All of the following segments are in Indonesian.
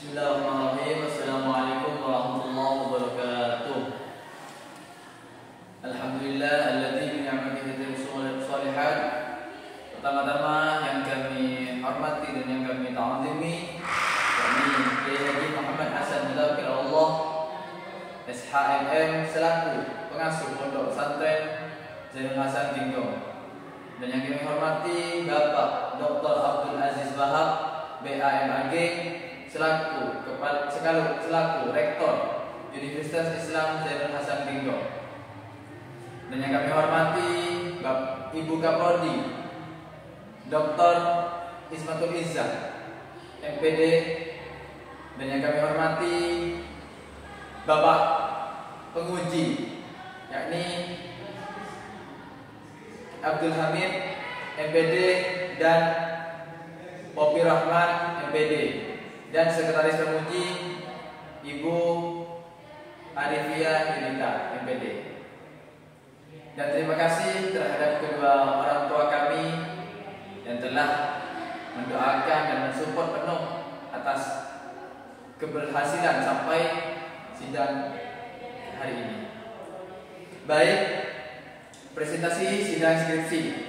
Bismillahirrahmanirrahim. Assalamualaikum warahmatullahi wabarakatuh. Alhamdulillah alladzi bi ni'matihi tatimmu shalihat. Pertama-tama yang kami hormati dan yang kami ta'zimi, kami Kiai Haji Muhammad Hasan Mudzakkir Allah SHMM selaku pengasuh Pondok Pesantren Zainul Hasan Tinggo. Dan yang kami hormati Bapak Dr. Abdul Aziz Wahab BAMAG selaku Rektor Universitas Islam Zainul Hasan Tinggo. Dan yang kami hormati Ibu Kaprodi Dr. Ismatul Izzah MPD. Dan yang kami hormati Bapak penguji yakni Abdul Hamid MPD dan Popi Rahman MPD, dan sekretaris penguji Ibu Arifia Yunita MPD. Dan terima kasih terhadap kedua orang tua kami yang telah mendoakan dan mensupport penuh atas keberhasilan sampai sidang hari ini. Baik, presentasi sidang skripsi.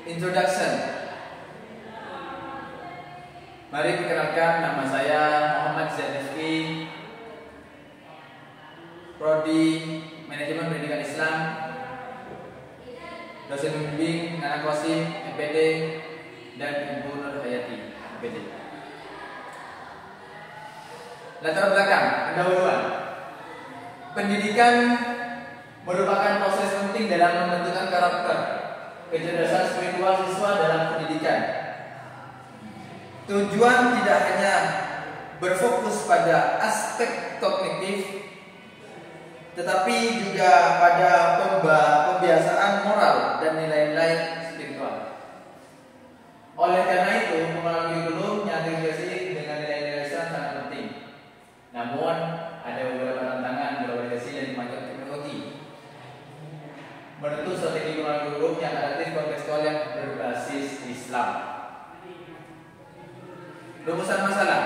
Introduction. Mari perkenalkan, nama saya Muhammad Zainifki, Prodi Manajemen Pendidikan Islam, dosen pembimbing Nana Qasim MPD, dan Ibu Nur Hayati MPD. Latar belakang pendahuluan. Pendidikan merupakan proses penting dalam membentukkan karakter, kecerdasan spiritual siswa dalam pendidikan. Tujuan tidak hanya berfokus pada aspek kognitif, tetapi juga pada pembiasaan moral dan nilai-nilai spiritual. Oleh karena itu, pengelolaan kurikulum yang terintegrasi dengan nilai-nilai Islam sangat penting. Namun, ada beberapa tantangan globalisasi dan kemajuan teknologi. Menentu strategi pengelolaan kurikulum yang adaptif kontekstual yang berbasis Islam. Rumusan masalah.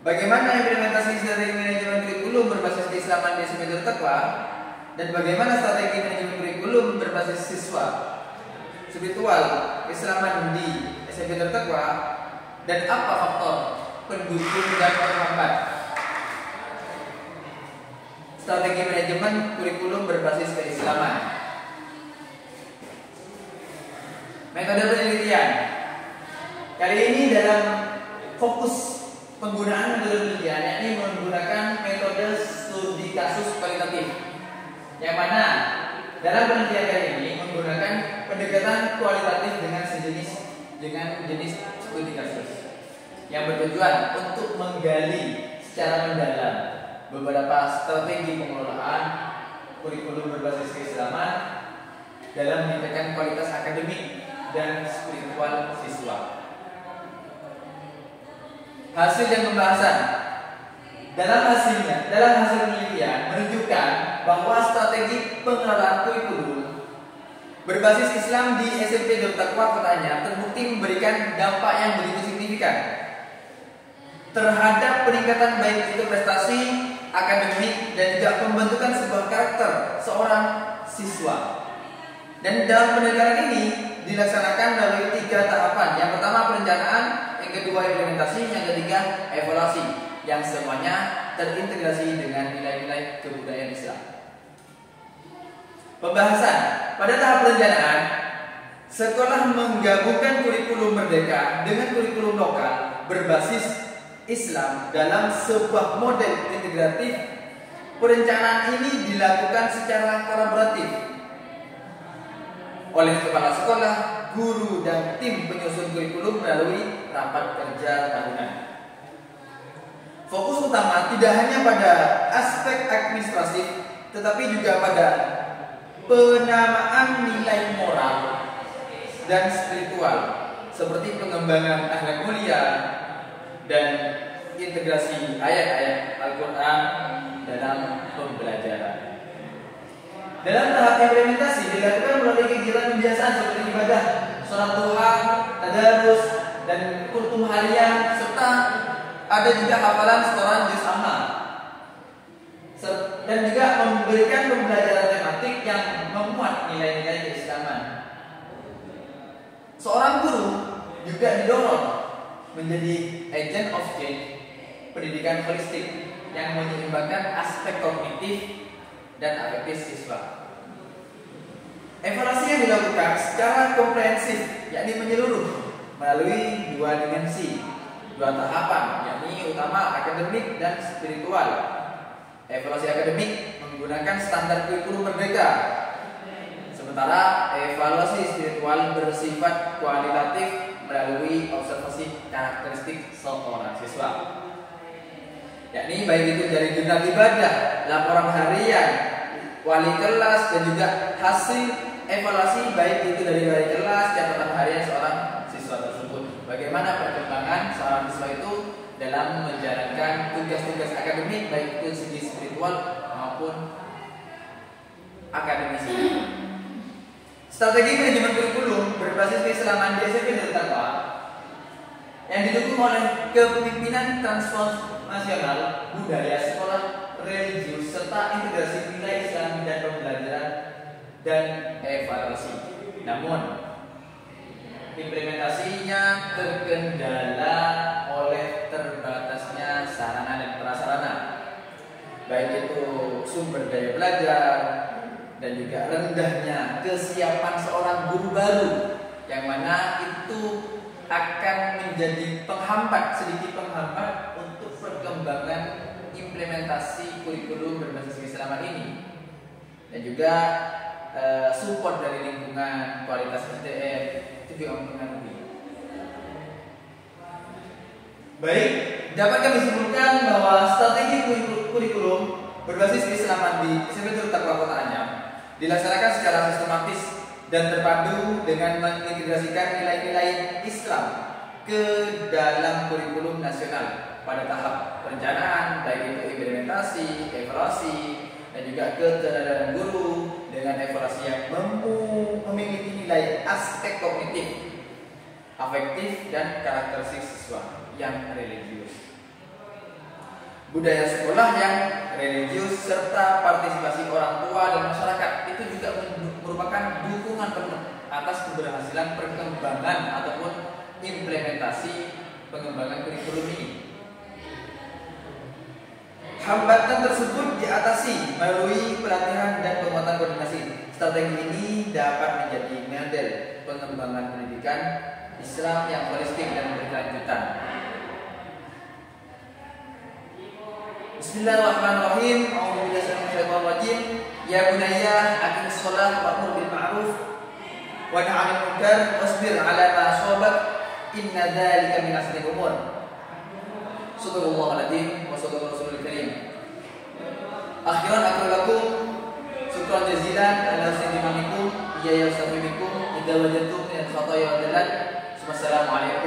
Bagaimana implementasi strategi manajemen kurikulum berbasis keislaman di SMP Darut Taqwa, dan bagaimana strategi manajemen kurikulum berbasis siswa spiritual keislaman di SMP Darut Taqwa, dan apa faktor pendukung dan penghambat strategi manajemen kurikulum berbasis keislaman. Metode penelitian. Kali ini dalam fokus penggunaan metode penelitian, yakni menggunakan metode studi kasus kualitatif, yang mana dalam penelitian kali ini menggunakan pendekatan kualitatif dengan jenis studi kasus yang bertujuan untuk menggali secara mendalam beberapa strategi pengelolaan kurikulum berbasis keislaman dalam meningkatkan kualitas akademik dan spiritual siswa. Hasil dan pembahasan. Dalam hasil penelitian menunjukkan bahwa strategi pengelolaan kurikulum berbasis Islam di SMP Darut Taqwa Kota Anyar terbukti memberikan dampak yang begitu signifikan terhadap peningkatan baik itu prestasi akademik dan juga pembentukan sebuah karakter seorang siswa. Dan dalam pendekatan ini dilaksanakan melalui 3 tahapan. Yang pertama perencanaan, yang kedua implementasi, yang ketiga evaluasi, yang semuanya terintegrasi dengan nilai-nilai kebudayaan Islam. Pembahasan. Pada tahap perencanaan, sekolah menggabungkan kurikulum merdeka dengan kurikulum lokal berbasis Islam dalam sebuah model integratif. Perencanaan ini dilakukan secara kolaboratif oleh kepala sekolah, guru, dan tim penyusun kurikulum melalui rapat kerja tahunan. Fokus utama tidak hanya pada aspek administratif, tetapi juga pada penamaan nilai moral dan spiritual, seperti pengembangan akhlak mulia dan integrasi ayat-ayat Al-Quran dalam pembelajaran. Dalam tahap implementasi dilakukan melalui kegiatan kebiasaan seperti ibadah, sholat duha, tadarus, dan kultur hukum harian, serta ada juga hafalan setoran juz amma. Dan juga memberikan pembelajaran tematik yang memuat nilai-nilai keislaman. Seorang guru juga didorong menjadi agent of change pendidikan holistik yang menyeimbangkan aspek kognitif dan afektif siswa. Evaluasi yang dilakukan secara komprehensif, yakni menyeluruh melalui dua dimensi, dua tahapan, yakni utama akademik dan spiritual. Evaluasi akademik menggunakan standar kurikulum merdeka, sementara evaluasi spiritual bersifat kualitatif melalui observasi karakteristik seorang siswa, yakni baik itu dari jurnal ibadah, laporan harian, wali kelas, dan juga hasil evaluasi baik itu dari wali kelas, catatan harian seorang siswa tersebut. Bagaimana perkembangan seorang siswa itu dalam menjalankan tugas-tugas akademik baik itu segi spiritual maupun akademis. Strategi manajemen kurikulum berbasis keislaman di SMP Darut Taqwa yang didukung oleh kepemimpinan transformasional budaya sekolah religius serta integrasi nilai Islam dan pembelajaran dan evaluasi. Namun implementasinya terkendala oleh terbatasnya sarana dan prasarana, baik itu sumber daya belajar dan juga rendahnya kesiapan seorang guru baru, yang mana itu akan menjadi sedikit penghambat untuk perkembangan implementasi kurikulum berbasis keislaman ini, dan juga support dari lingkungan, kualitas SDM itu juga mempengaruhi. Baik, dapat kami simpulkan bahwa strategi kurikulum berbasis keislaman di SMP Darut Taqwa Kota Anyar dilaksanakan secara sistematis dan terpadu dengan mengintegrasikan nilai-nilai Islam ke dalam kurikulum nasional pada tahap perencanaan, baik itu implementasi, evaluasi, dan juga keteladanan guru dengan evaluasi yang memiliki nilai aspek kognitif, afektif, dan karakteristik siswa yang religius. Budaya sekolah yang religius serta partisipasi orang tua dan masyarakat itu juga merupakan dukungan penuh atas keberhasilan perkembangan ataupun implementasi pengembangan kurikulum ini. Hambatan tersebut diatasi melalui pelatihan dan penguatan koordinasi. Strategi ini dapat menjadi model pengembangan pendidikan Islam yang holistik dan berkelanjutan. Bismillahirrahmanirrahim. A'udzubillahi minasyaitonir rajim. Ya bunayya aqimis shalah wa'mur bil ma'ruf wa nahy 'anil munkar wasbir 'ala ma asabak inna dzalika min azmil umur. Subhanallahul adzim wa sallallahu rasulul karim. Akhiran aku lakum syukran jazilan ala husni imamikum ya yasamikum idza wajadtum min khataya wa dalal. Wassalamu alaikum